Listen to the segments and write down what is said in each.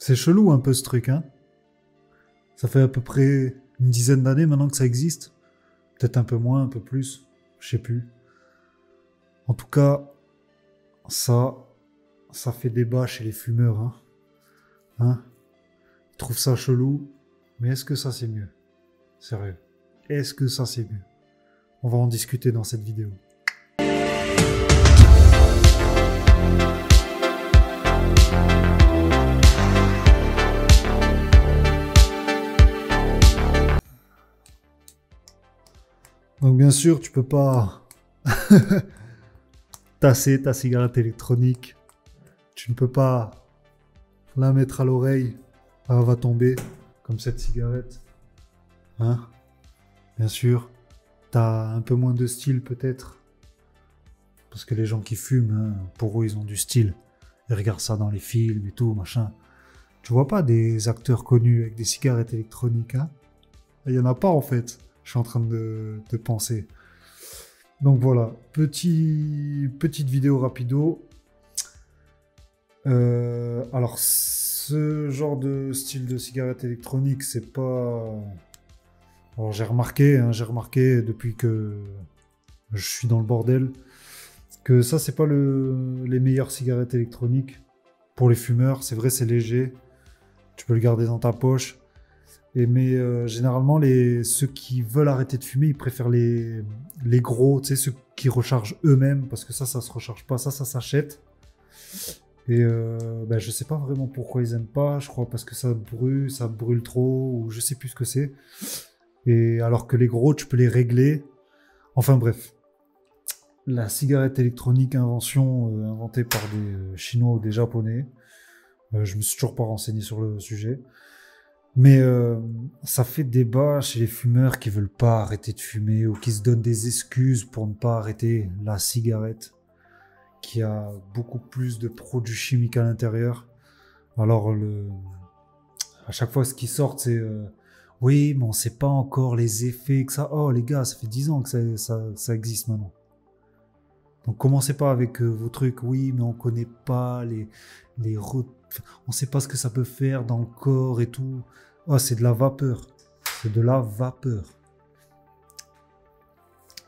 C'est chelou un peu ce truc, hein. Ça fait à peu près une dizaine d'années maintenant que ça existe. Peut-être un peu moins, un peu plus. Je sais plus. En tout cas, ça, ça fait débat chez les fumeurs, hein. Hein? Ils trouvent ça chelou. Mais est-ce que ça c'est mieux? Sérieux. Est-ce que ça c'est mieux? On va en discuter dans cette vidéo. Donc bien sûr, tu peux pas tasser ta cigarette électronique. Tu ne peux pas la mettre à l'oreille. Elle va tomber comme cette cigarette. Hein? Bien sûr, t'as un peu moins de style peut-être. Parce que les gens qui fument, hein, pour eux, ils ont du style. Ils regardent ça dans les films et tout, machin. Tu vois pas des acteurs connus avec des cigarettes électroniques, hein? Il y en a pas en fait. Je suis en train de penser. Donc voilà, petite vidéo rapido. Alors, ce genre de style de cigarette électronique, c'est pas... Alors j'ai remarqué depuis que je suis dans le bordel, que ça, c'est pas les meilleures cigarettes électroniques pour les fumeurs. C'est vrai, c'est léger. Tu peux le garder dans ta poche. Mais généralement, ceux qui veulent arrêter de fumer, ils préfèrent les gros, tu sais, ceux qui rechargent eux-mêmes, parce que ça se recharge pas, ça s'achète. Et je sais pas vraiment pourquoi ils aiment pas, je crois parce que ça brûle trop, ou je sais plus ce que c'est. Et alors que les gros, tu peux les régler. Enfin bref. La cigarette électronique inventée par des Chinois ou des Japonais. Je me suis toujours pas renseigné sur le sujet. Mais ça fait débat chez les fumeurs qui veulent pas arrêter de fumer ou qui se donnent des excuses pour ne pas arrêter la cigarette, qui a beaucoup plus de produits chimiques à l'intérieur. Alors à chaque fois ce qui sort, c'est oui, mais on sait pas encore les effets que ça. Oh les gars, ça fait 10 ans que ça existe maintenant. Donc commencez pas avec vos trucs. Oui, mais on connaît pas on sait pas ce que ça peut faire dans le corps et tout. Oh, c'est de la vapeur. C'est de la vapeur.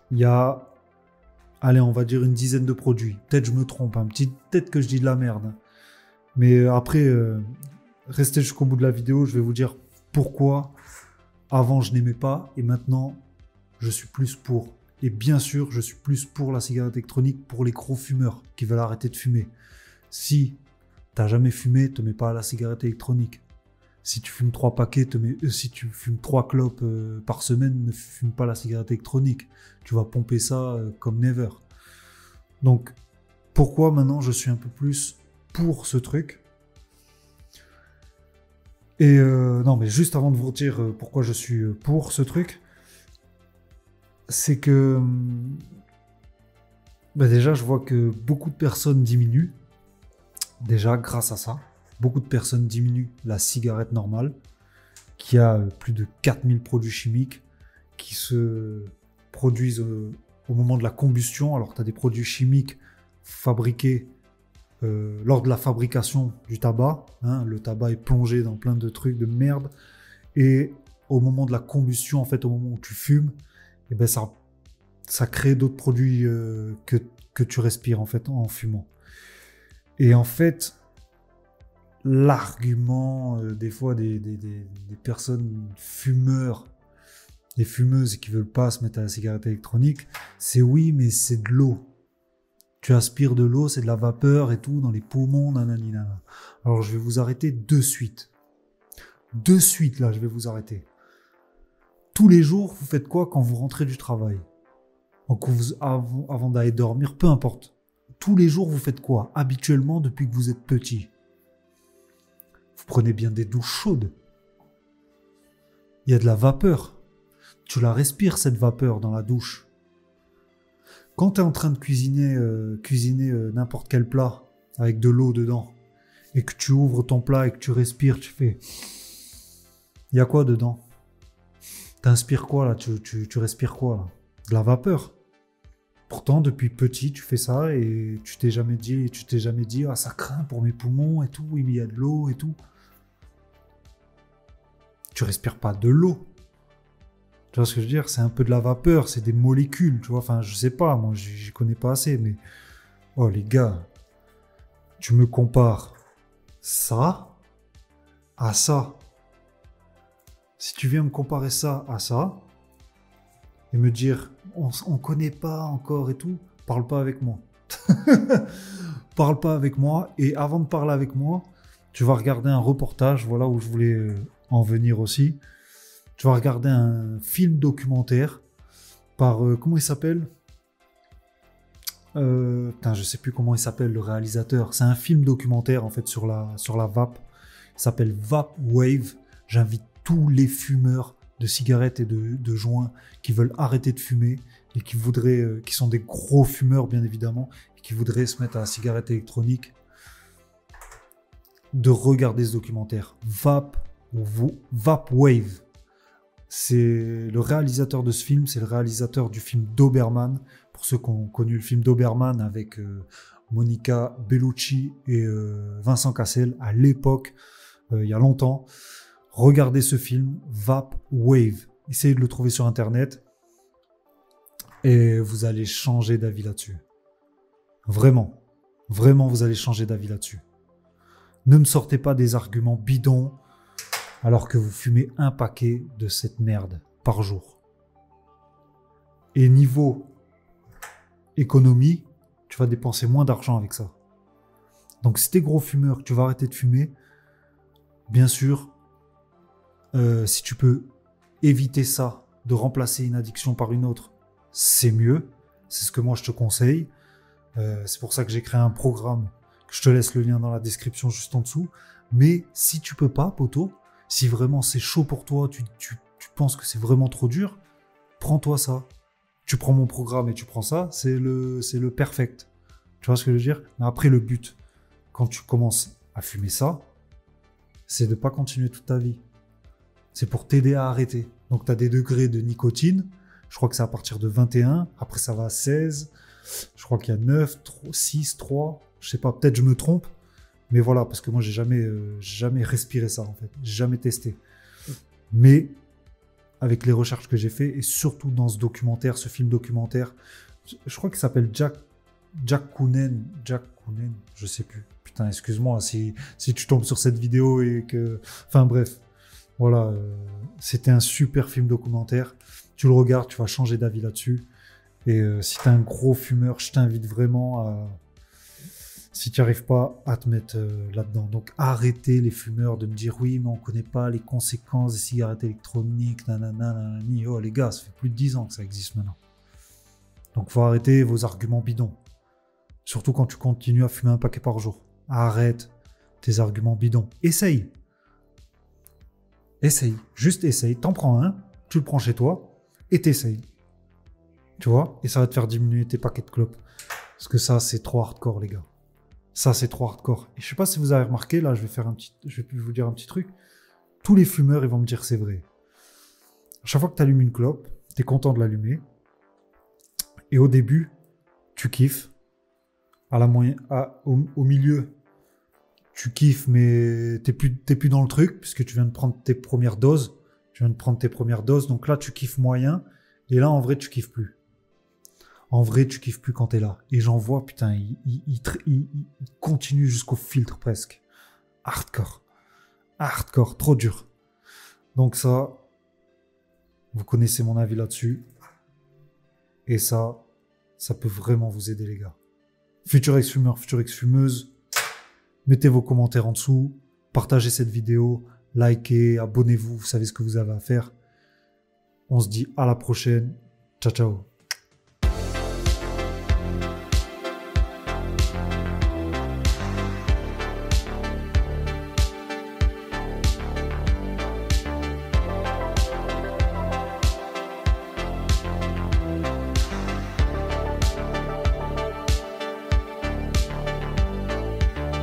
Il y a, allez, on va dire une dizaine de produits. Peut-être je me trompe, hein. Peut-être que je dis de la merde. Hein. Mais après, restez jusqu'au bout de la vidéo. Je vais vous dire pourquoi. Avant, je n'aimais pas et maintenant, je suis plus pour. Et bien sûr, je suis plus pour la cigarette électronique pour les gros fumeurs qui veulent arrêter de fumer. Si t'as jamais fumé, te mets pas à la cigarette électronique. Si tu fumes 3 paquets, si tu fumes 3 clopes par semaine, ne fume pas la cigarette électronique. Tu vas pomper ça comme never. Donc, pourquoi maintenant je suis un peu plus pour ce truc? Et non, mais juste avant de vous dire pourquoi je suis pour ce truc, c'est que déjà, je vois que beaucoup de personnes diminuent. Déjà, grâce à ça, beaucoup de personnes diminuent la cigarette normale, qui a plus de 4000 produits chimiques qui se produisent au moment de la combustion. Alors, tu as des produits chimiques fabriqués lors de la fabrication du tabac. Hein, le tabac est plongé dans plein de trucs de merde. Et au moment de la combustion, en fait, au moment où tu fumes, eh ben ça crée d'autres produits que tu respires en fait en fumant. Et en fait, l'argument des fois des personnes fumeurs, des fumeuses qui veulent pas se mettre à la cigarette électronique, c'est oui, mais c'est de l'eau. Tu aspires de l'eau, c'est de la vapeur et tout dans les poumons, nanana. Alors je vais vous arrêter de suite. De suite là, je vais vous arrêter. Tous les jours, vous faites quoi quand vous rentrez du travail? Avant d'aller dormir, peu importe. Tous les jours, vous faites quoi? Habituellement, depuis que vous êtes petit. Vous prenez bien des douches chaudes. Il y a de la vapeur. Tu la respires, cette vapeur, dans la douche. Quand tu es en train de cuisiner n'importe quel plat, avec de l'eau dedans, et que tu ouvres ton plat et que tu respires, tu fais... Il y a quoi dedans? T'inspires quoi, là? Tu respires quoi, là? De la vapeur. Pourtant, depuis petit, tu fais ça et tu t'es jamais dit, ah, ça craint pour mes poumons et tout, oui, mais il y a de l'eau et tout. Tu respires pas de l'eau. Tu vois ce que je veux dire? C'est un peu de la vapeur, c'est des molécules, tu vois. Enfin, je sais pas, moi, j'y connais pas assez, mais... Oh, les gars, tu me compares ça à ça. Si tu viens me comparer ça à ça, et me dire, on connaît pas encore et tout, parle pas avec moi. Parle pas avec moi, et avant de parler avec moi, tu vas regarder un reportage, voilà où je voulais en venir aussi. Tu vas regarder un film documentaire par, comment il s'appelle? Putain, je sais plus comment il s'appelle, le réalisateur. C'est un film documentaire en fait sur la vape. Il s'appelle Vape Wave. J'invite tous les fumeurs de cigarettes et de joints qui veulent arrêter de fumer et qui voudraient, qui sont des gros fumeurs bien évidemment, et qui voudraient se mettre à la cigarette électronique, de regarder ce documentaire. Vape Wave. C'est le réalisateur de ce film, c'est le réalisateur du film Doberman. Pour ceux qui ont connu le film Doberman avec Monica Bellucci et Vincent Cassel à l'époque, il y a longtemps, regardez ce film, Vape Wave. Essayez de le trouver sur internet et vous allez changer d'avis là-dessus. Vraiment, vraiment, vous allez changer d'avis là-dessus. Ne me sortez pas des arguments bidons alors que vous fumez un paquet de cette merde par jour. Et niveau économie, tu vas dépenser moins d'argent avec ça. Donc si t'es gros fumeur, que tu vas arrêter de fumer, bien sûr, si tu peux éviter ça, de remplacer une addiction par une autre, c'est mieux. C'est ce que moi je te conseille. C'est pour ça que j'ai créé un programme, que je te laisse le lien dans la description juste en dessous. Mais si tu peux pas, poto, si vraiment c'est chaud pour toi, tu penses que c'est vraiment trop dur, prends-toi ça. Tu prends mon programme et tu prends ça, c'est le perfect. Tu vois ce que je veux dire? Mais après, le but, quand tu commences à fumer ça, c'est de ne pas continuer toute ta vie. C'est pour t'aider à arrêter. Donc, tu as des degrés de nicotine. Je crois que c'est à partir de 21. Après, ça va à 16. Je crois qu'il y a 9, 6, 3. Je sais pas, peut-être je me trompe. Mais voilà, parce que moi, j'ai jamais respiré ça, en fait. J'ai jamais testé. Mais avec les recherches que j'ai fait, et surtout dans ce documentaire, ce film documentaire, je crois qu'il s'appelle Jack Coonan, je sais plus. Putain, excuse-moi si tu tombes sur cette vidéo et que... Enfin bref, voilà, c'était un super film documentaire. Tu le regardes, tu vas changer d'avis là-dessus. Et si t'es un gros fumeur, je t'invite vraiment à... Si tu n'arrives pas à te mettre là-dedans. Donc arrêtez les fumeurs de me dire oui, mais on ne connaît pas les conséquences des cigarettes électroniques, nanana, nanani. Oh les gars, ça fait plus de 10 ans que ça existe maintenant. Donc faut arrêter vos arguments bidons. Surtout quand tu continues à fumer un paquet par jour. Arrête tes arguments bidons. Essaye. Essaye. Juste essaye. T'en prends un, tu le prends chez toi et t'essayes. Tu vois? Et ça va te faire diminuer tes paquets de clopes. Parce que ça, c'est trop hardcore, les gars. Ça, c'est trop hardcore. Et je sais pas si vous avez remarqué, là, je vais vous dire un petit truc. Tous les fumeurs, ils vont me dire que c'est vrai. À chaque fois que tu allumes une clope, tu es content de l'allumer. Et au début, tu kiffes. Au milieu, tu kiffes, mais t'es plus dans le truc, puisque tu viens de prendre tes premières doses. Donc là, tu kiffes moyen. Et là, en vrai, tu kiffes plus. En vrai, tu kiffes plus quand t'es là. Et j'en vois, putain, il continue jusqu'au filtre presque. Hardcore. Hardcore, trop dur. Donc ça, vous connaissez mon avis là-dessus. Et ça peut vraiment vous aider, les gars. Futur ex-fumeur, future ex-fumeuse, mettez vos commentaires en dessous, partagez cette vidéo, likez, abonnez-vous, vous savez ce que vous avez à faire. On se dit à la prochaine. Ciao, ciao.